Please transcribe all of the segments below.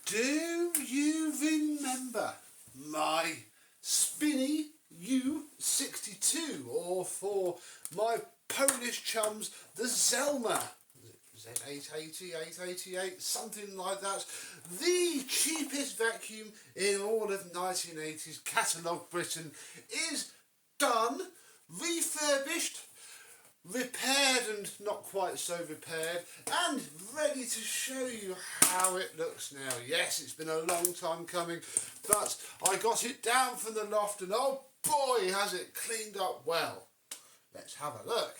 Do you remember my Spinney U628, or for my Polish chums, the Zelmer Z880, 888, something like that. The cheapest vacuum in all of 1980s catalogue Britain is done, refurbished, repaired and not quite so repaired, and ready to show you how it looks now. Yes, it's been a long time coming, but I got it down from the loft and oh boy has it cleaned up well. Let's have a look.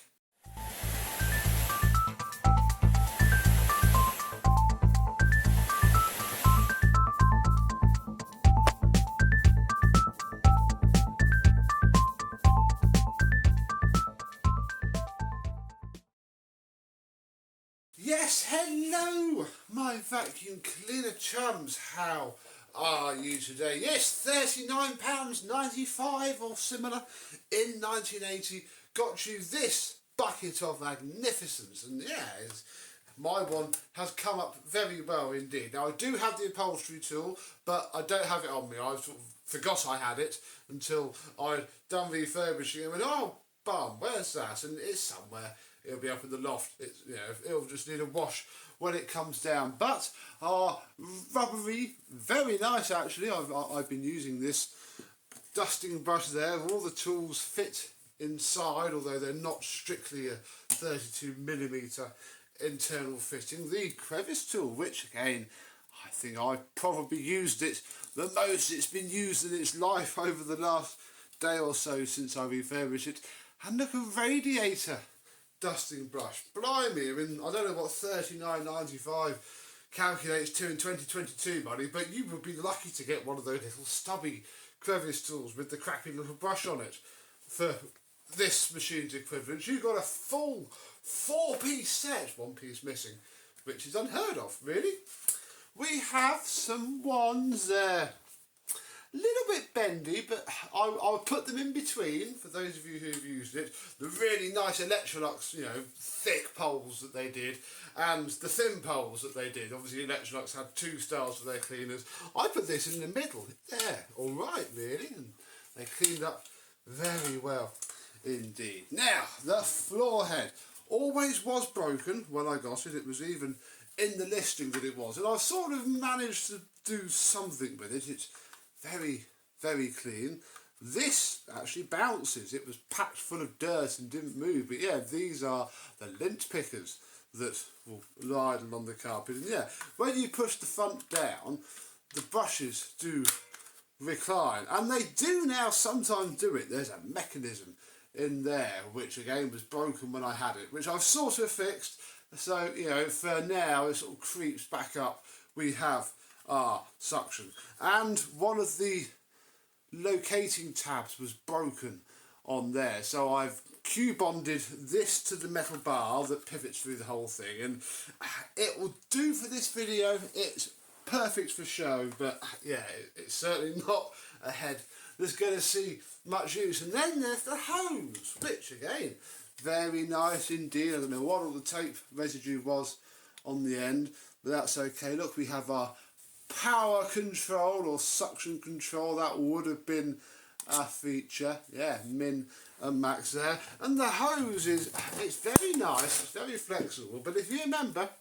Yes, hello, my vacuum cleaner chums. How are you today? Yes, £39.95 or similar in 1980 got you this bucket of magnificence. And yeah, my one has come up very well indeed. Now I do have the upholstery tool, but I don't have it on me. I sort of forgot I had it until I'd done refurbishing it and went, oh, bum, where's that? And it's somewhere. It'll be up in the loft. It's, you know, it'll just need a wash when it comes down. But rubbery, very nice actually. I've been using this dusting brush there. All the tools fit inside, although they're not strictly a 32mm internal fitting. The crevice tool, which again, I think I've probably used it the most it's been used in its life over the last day or so since I refurbished it. And look, a radiator dusting brush. Blimey, I mean, I don't know what £39.95 calculates to in 2022 money, but you would be lucky to get one of those little stubby crevice tools with the crappy little brush on it. For this machine's equivalent, you got a full 4-piece set, one piece missing, which is unheard of, really. We have some ones there. A little bit bendy, but I'll put them in between for those of you who've used it. The really nice Electrolux, you know, thick poles that they did, and the thin poles that they did. Obviously Electrolux had 2 styles for their cleaners. I put this in the middle. Yeah, alright really, and they cleaned up very well indeed. Now, the floor head always was broken when I got it. It was even in the listing that it was, and I've sort of managed to do something with it. It's very, very clean. This actually bounces. It was packed full of dirt and didn't move. But yeah, these are the lint pickers that will lie along the carpet. And yeah, when you push the front down, the brushes do recline. And they do now sometimes do it. There's a mechanism in there, which again was broken when I had it, which I've sort of fixed. So, you know, for now, it sort of creeps back up. We have our suction, and one of the locating tabs was broken on there, so I've Q-bonded this to the metal bar that pivots through the whole thing, and it will do for this video. It's perfect for show, but yeah, it's certainly not a head that's going to see much use. And then there's the hose, which again, very nice indeed. I don't know what all the tape residue was on the end, but that's okay. Look, we have our power control or suction control. That would have been a feature. Yeah, min and max there. And the hose it's very nice, it's very flexible, but if you remember, it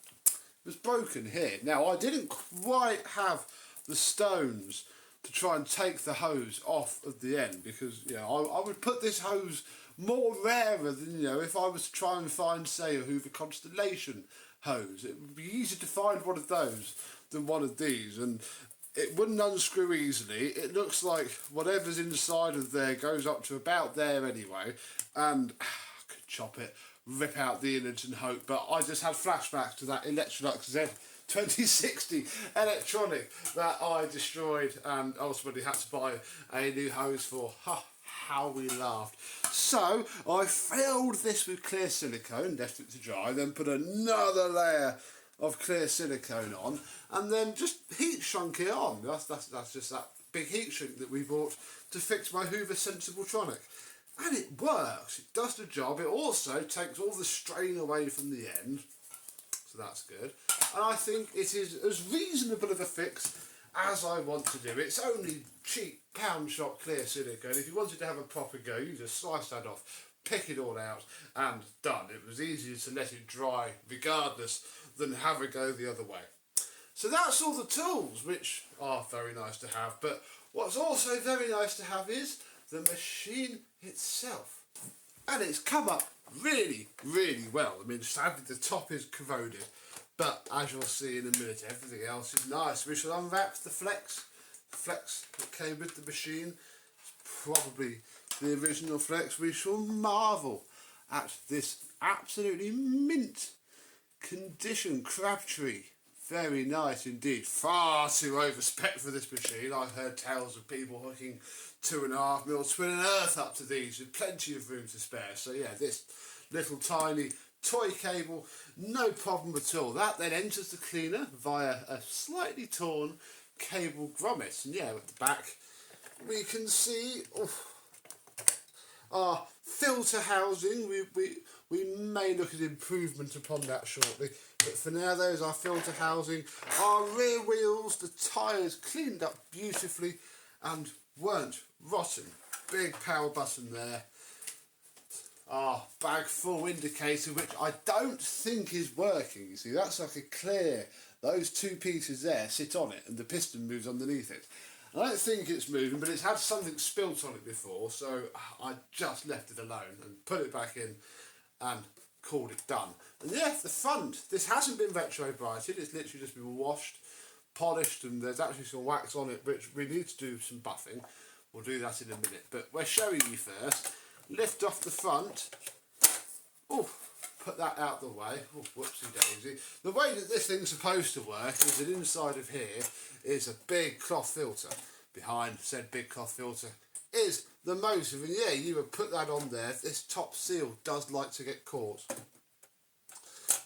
was broken here. Now, I didn't quite have the stones to try and take the hose off at the end, because, you know, I would put this hose more rarer than, you know, if I was to try and find, say, a Hoover Constellation hose. It would be easier to find one of those than one of these, and it wouldn't unscrew easily. It looks like whatever's inside of there goes up to about there anyway, and I could chop it, rip out the innards and hope, but I just had flashbacks to that Electrolux Z2060 electronic that I destroyed and ultimately had to buy a new hose for. How we laughed. So I filled this with clear silicone, left it to dry, then put another layer of clear silicone on, and then just heat shrunk it on. That's just that big heat shrink that we bought to fix my Hoover Sensibletronic. And it works, it does the job. It also takes all the strain away from the end. so that's good. And I think it is as reasonable of a fix as I want to do. It's only cheap pound shop clear silicone. If you wanted to have a proper go, you just slice that off, pick it all out and done. It was easier to let it dry regardless than have a go the other way. So that's all the tools, which are very nice to have, but what's also very nice to have is the machine itself. And it's come up really, really well. I mean, sadly the top is corroded, but as you'll see in a minute, everything else is nice. We shall unwrap the flex that came with the machine. It's probably the original flex. We shall marvel at this absolutely mint condition Crabtree. Very nice indeed. Far too over spec for this machine. I've heard tales of people hooking 2.5 mil twin and earth up to these with plenty of room to spare. So yeah, this little tiny toy cable, no problem at all. That then enters the cleaner via a slightly torn cable grommet. And yeah, at the back we can see our filter housing. We may look at improvement upon that shortly, but for now there's our filter housing, our rear wheels, the tyres cleaned up beautifully and weren't rotten. Big power button there. Our bag full indicator, which I don't think is working. You see, that's like a clear, those two pieces there sit on it and the piston moves underneath it. I don't think it's moving, but it's had something spilt on it before, so I just left it alone and put it back in and called it done. And yeah, the front, this hasn't been retro brighted, it's literally just been washed, polished, and there's actually some wax on it which we need to do some buffing. We'll do that in a minute, but we're showing you first. Lift off the front. Oh, put that out the way. Oh, whoopsie daisy. The way that this thing's supposed to work is that inside of here is a big cloth filter. Behind said big cloth filter is the motor, and yeah, you would put that on there. This top seal does like to get caught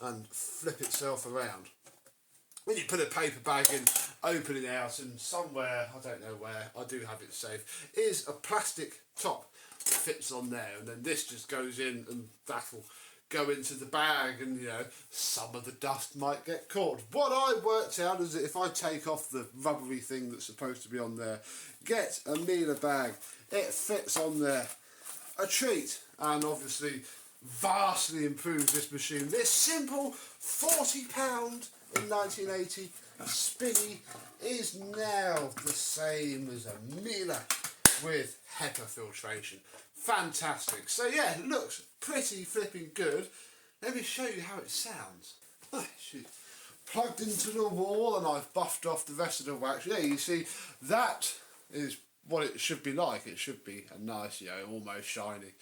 and flip itself around. When you put a paper bag in, open it out, and somewhere, I don't know where, I do have it safe, is a plastic top that fits on there, and then this just goes in and that'll go into the bag, and you know, some of the dust might get caught. What I worked out is that if I take off the rubbery thing that's supposed to be on there, get a Miele bag, it fits on there. A treat, and obviously vastly improves this machine. This simple £40 in 1980 Spinney is now the same as a Miele with HEPA filtration. Fantastic. So yeah, it looks pretty flipping good. Let me show you how it sounds. Plugged into the wall, and I've buffed off the rest of the wax. Yeah, you see, that is what it should be like. It should be a nice, you know, almost shiny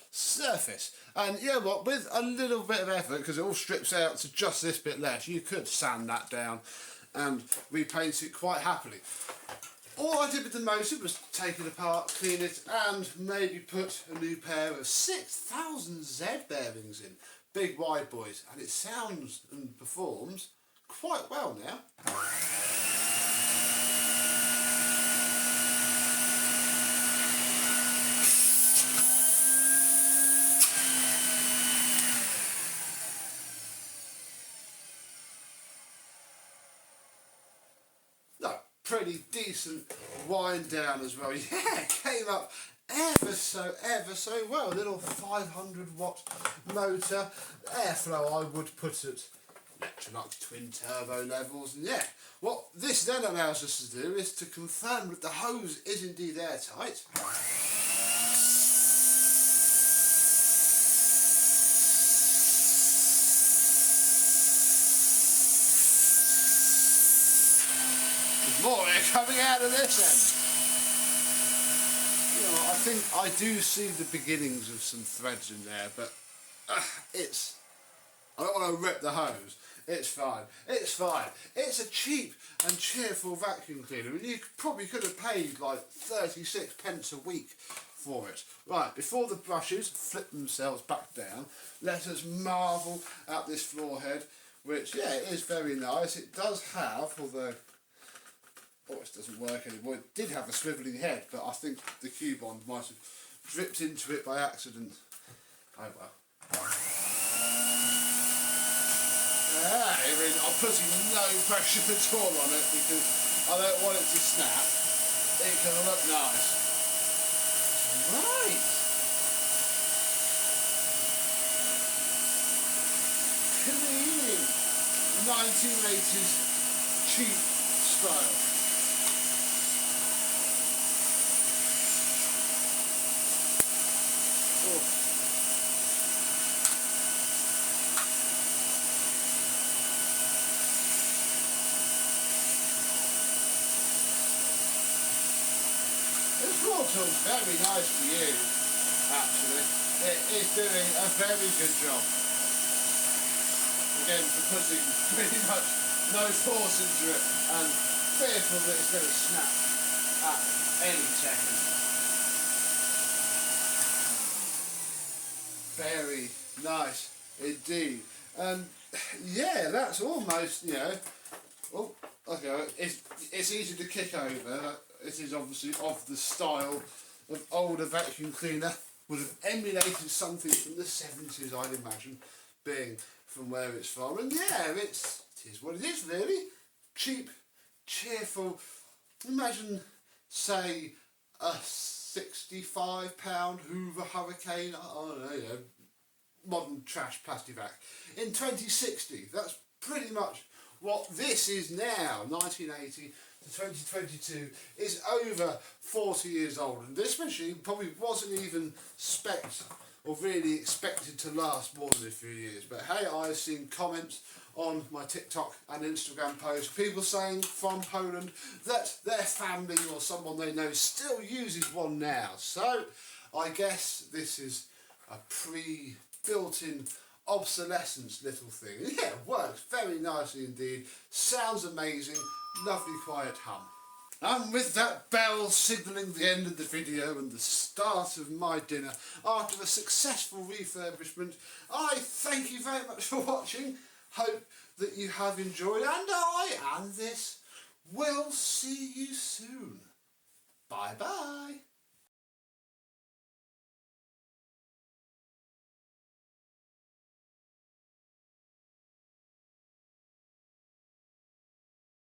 surface. And yeah, well, with a little bit of effort, because it all strips out to just this bit left, you could sand that down and repaint it quite happily. All I did with the motor was take it apart, clean it, and maybe put a new pair of 6000 Z bearings in. Big wide boys, and it sounds and performs quite well now. Pretty decent wind down as well. Yeah, it came up ever so well. Little 500 watt motor. Airflow I would put at Electrolux twin turbo levels. And yeah, what this then allows us to do is to confirm that the hose is indeed airtight. More air coming out of this end. You know, I think I do see the beginnings of some threads in there, but I don't want to rip the hose. It's fine. It's fine. It's a cheap and cheerful vacuum cleaner, and you probably could have paid like 36 pence a week for it. Right, before the brushes flip themselves back down, let us marvel at this floor head, which, yeah, it is very nice. It does have, although it doesn't work anymore. It did have a swivelling head, but I think the Q-bond might have dripped into it by accident. Oh well. I mean, I'm putting no pressure at all on it because I don't want it to snap. It can look nice. Right. Clean 1980s cheap style. Oh. This raw tool's very nice to use, actually. It is doing a very good job. Again, for putting pretty much no force into it and fearful that it's going to snap at any second. Very nice indeed. And yeah, that's almost, you know, oh, okay, it's easy to kick over. This is obviously of the style of older vacuum cleaner. Would have emulated something from the 70s, I'd imagine, being from where it's from. And yeah, it is what it is, really. Cheap, cheerful. Imagine, say, a £65 Hoover Hurricane, I don't know, you know, modern trash plastic vac. In 2060, that's pretty much what this is now, 1980 to 2022, is over 40 years old. And this machine probably wasn't even spec'd or really expected to last more than a few years. But hey, I've seen comments on my TikTok and Instagram posts, people saying from Poland that their family or someone they know still uses one now. So I guess this is a pre-built-in obsolescence little thing. Yeah, it works very nicely indeed. Sounds amazing. Lovely quiet hum. And with that bell signalling the end of the video and the start of my dinner after a successful refurbishment, I thank you very much for watching. Hope that you have enjoyed, and I and this will see you soon. Bye bye.